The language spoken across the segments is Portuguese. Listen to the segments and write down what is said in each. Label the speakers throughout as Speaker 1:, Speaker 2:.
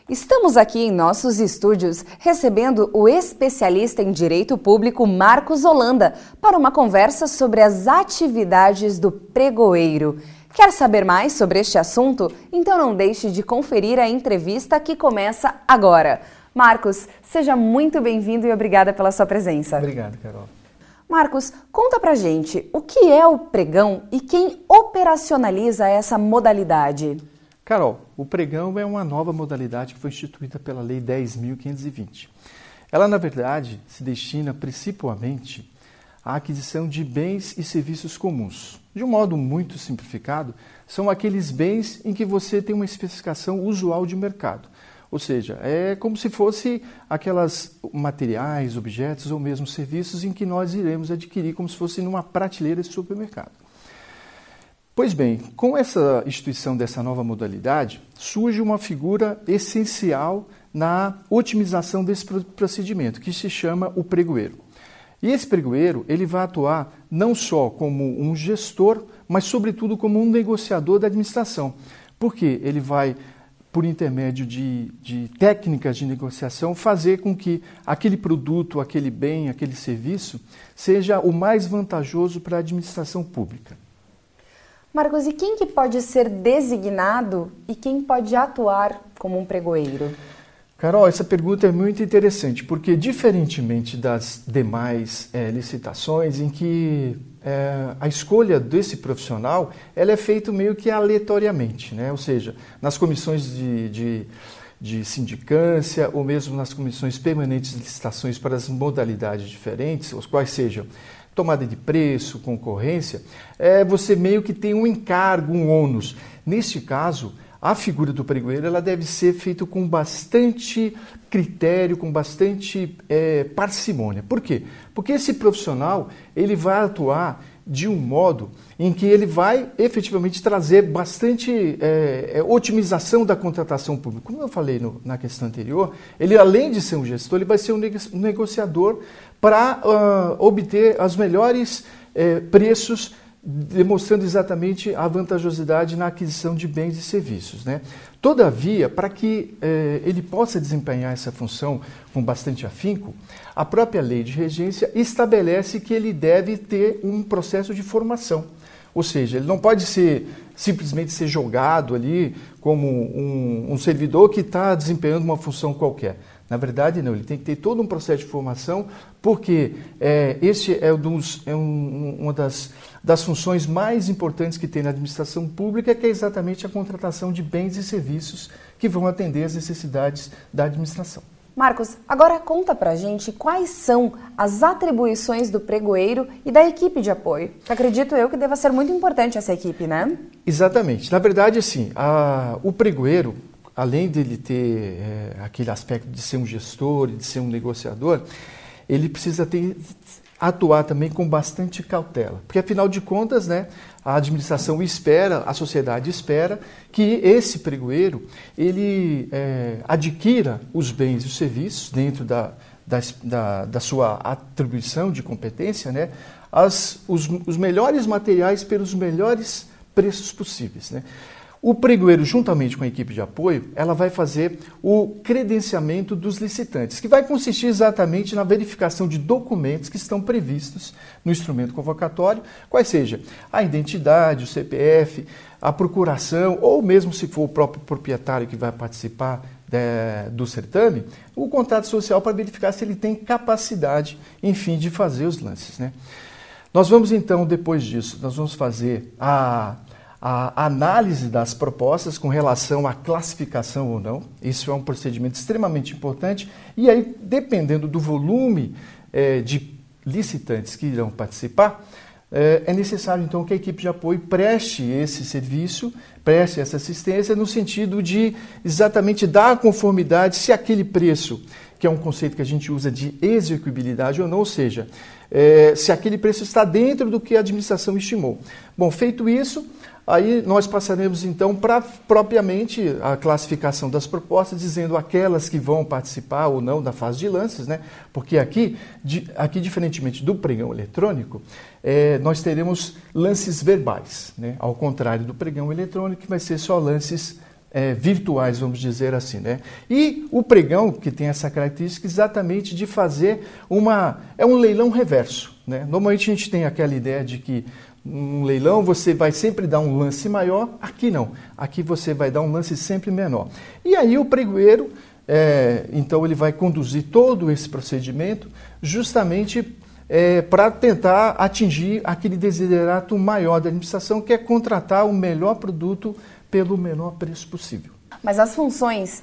Speaker 1: Estamos aqui em nossos estúdios recebendo o especialista em Direito Público Marcos Holanda para uma conversa sobre as atividades do pregoeiro. Quer saber mais sobre este assunto? Então não deixe de conferir a entrevista que começa agora. Marcos, seja muito bem-vindo e obrigada pela sua presença.
Speaker 2: Obrigado, Carol.
Speaker 1: Marcos, conta pra gente o que é o pregão e quem operacionaliza essa modalidade?
Speaker 2: Carol, o pregão é uma nova modalidade que foi instituída pela Lei 10.520. Ela, na verdade, se destina principalmente à aquisição de bens e serviços comuns. De um modo muito simplificado, são aqueles bens em que você tem uma especificação usual de mercado. Ou seja, é como se fosse aquelas materiais, objetos ou mesmo serviços em que nós iremos adquirir como se fosse numa prateleira de supermercado. Pois bem, com essa instituição dessa nova modalidade, surge uma figura essencial na otimização desse procedimento, que se chama o pregoeiro. E esse pregoeiro, ele vai atuar não só como um gestor, mas sobretudo como um negociador da administração, porque ele vai, por intermédio de técnicas de negociação, fazer com que aquele produto, aquele bem, aquele serviço, seja o mais vantajoso para a administração pública.
Speaker 1: Marcos, e quem que pode ser designado e quem pode atuar como um pregoeiro?
Speaker 2: Carol, essa pergunta é muito interessante, porque diferentemente das demais licitações, em que a escolha desse profissional ela é feita meio que aleatoriamente, né? Ou seja, nas comissões de sindicância ou mesmo nas comissões permanentes de licitações para as modalidades diferentes, os quais sejam tomada de preço, concorrência, você meio que tem um encargo, um ônus. Neste caso, a figura do pregoeiro ela deve ser feita com bastante critério, com bastante parcimônia. Por quê? Porque esse profissional ele vai atuar de um modo em que ele vai efetivamente trazer bastante otimização da contratação pública. Como eu falei na questão anterior, ele além de ser um gestor, ele vai ser um negociador para obter os melhores preços, demonstrando exatamente a vantajosidade na aquisição de bens e serviços, né? Todavia, para que ele possa desempenhar essa função com bastante afinco, a própria lei de regência estabelece que ele deve ter um processo de formação. Ou seja, ele não pode simplesmente ser jogado ali como um servidor que está desempenhando uma função qualquer. Na verdade, não, ele tem que ter todo um processo de formação, porque este é uma das funções mais importantes que tem na administração pública, que é exatamente a contratação de bens e serviços que vão atender às necessidades da administração.
Speaker 1: Marcos, agora conta pra gente quais são as atribuições do pregoeiro e da equipe de apoio. Acredito eu que deva ser muito importante essa equipe, né?
Speaker 2: Exatamente. Na verdade, assim, o pregoeiro, além dele ter aquele aspecto de ser um gestor, de ser um negociador, ele precisa atuar também com bastante cautela. Porque, afinal de contas, né, a administração espera, a sociedade espera que esse pregoeiro ele adquira os bens e os serviços dentro da sua atribuição de competência, né, os melhores materiais pelos melhores preços possíveis, né? O pregoeiro, juntamente com a equipe de apoio, ela vai fazer o credenciamento dos licitantes, que vai consistir exatamente na verificação de documentos que estão previstos no instrumento convocatório, quais seja a identidade, o CPF, a procuração, ou mesmo se for o próprio proprietário que vai participar do certame, o contrato social para verificar se ele tem capacidade, enfim, de fazer os lances, né? Nós vamos então, depois disso, nós vamos fazer a análise das propostas com relação à classificação ou não. Isso é um procedimento extremamente importante e aí, dependendo do volume de licitantes que irão participar, é necessário então que a equipe de apoio preste esse serviço, preste essa assistência no sentido de exatamente dar conformidade se aquele preço, que é um conceito que a gente usa de execuibilidade ou não, ou seja, se aquele preço está dentro do que a administração estimou. Bom, feito isso, aí nós passaremos então para propriamente a classificação das propostas, dizendo aquelas que vão participar ou não da fase de lances, né? Porque aqui diferentemente do pregão eletrônico, nós teremos lances verbais, né? Ao contrário do pregão eletrônico, que vai ser só lances virtuais, vamos dizer assim, né? E o pregão, que tem essa característica exatamente de fazer um leilão reverso, né? Normalmente a gente tem aquela ideia de que um leilão você vai sempre dar um lance maior, aqui não, aqui você vai dar um lance sempre menor. E aí o pregoeiro, então ele vai conduzir todo esse procedimento justamente para tentar atingir aquele desiderato maior da administração, que é contratar o melhor produto pelo menor preço possível.
Speaker 1: Mas as funções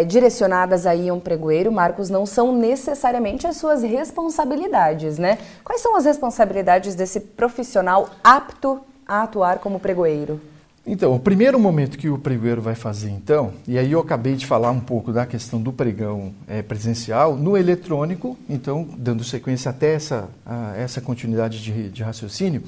Speaker 1: direcionadas aí a um pregoeiro, Marcos, não são necessariamente as suas responsabilidades, né? Quais são as responsabilidades desse profissional apto a atuar como pregoeiro?
Speaker 2: Então, o primeiro momento que o pregoeiro vai fazer, então, e aí eu acabei de falar um pouco da questão do pregão presencial, no eletrônico, então, dando sequência até essa continuidade de raciocínio,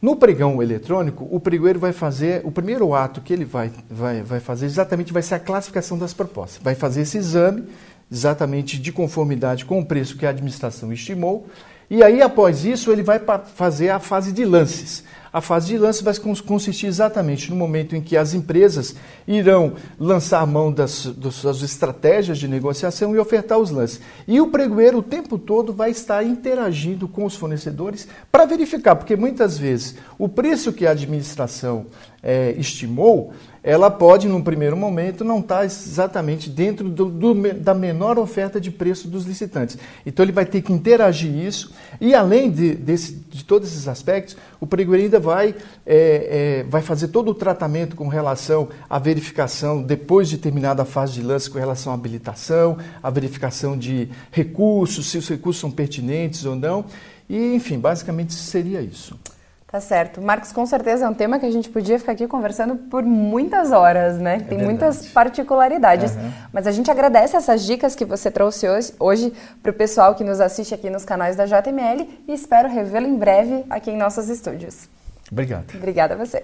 Speaker 2: no pregão eletrônico, o pregoeiro vai fazer, o primeiro ato que ele vai fazer exatamente vai ser a classificação das propostas. Vai fazer esse exame, exatamente de conformidade com o preço que a administração estimou, e aí, após isso, ele vai fazer a fase de lances. A fase de lances vai consistir exatamente no momento em que as empresas irão lançar a mão das suas estratégias de negociação e ofertar os lances. E o pregoeiro o tempo todo vai estar interagindo com os fornecedores para verificar, porque muitas vezes o preço que a administração estimou, ela pode, num primeiro momento, não estar exatamente dentro da menor oferta de preço dos licitantes. Então, ele vai ter que interagir isso e, além de todos esses aspectos, o pregoeiro ainda vai fazer todo o tratamento com relação à verificação, depois de terminada a fase de lance, com relação à habilitação, a verificação de recursos, se os recursos são pertinentes ou não. E, enfim, basicamente seria isso.
Speaker 1: Tá certo. Marcos, com certeza é um tema que a gente podia ficar aqui conversando por muitas horas, né? Tem muitas particularidades. Mas a gente agradece essas dicas que você trouxe hoje para o pessoal que nos assiste aqui nos canais da JML e espero revê-lo em breve aqui em nossos estúdios.
Speaker 2: Obrigado.
Speaker 1: Obrigada a você.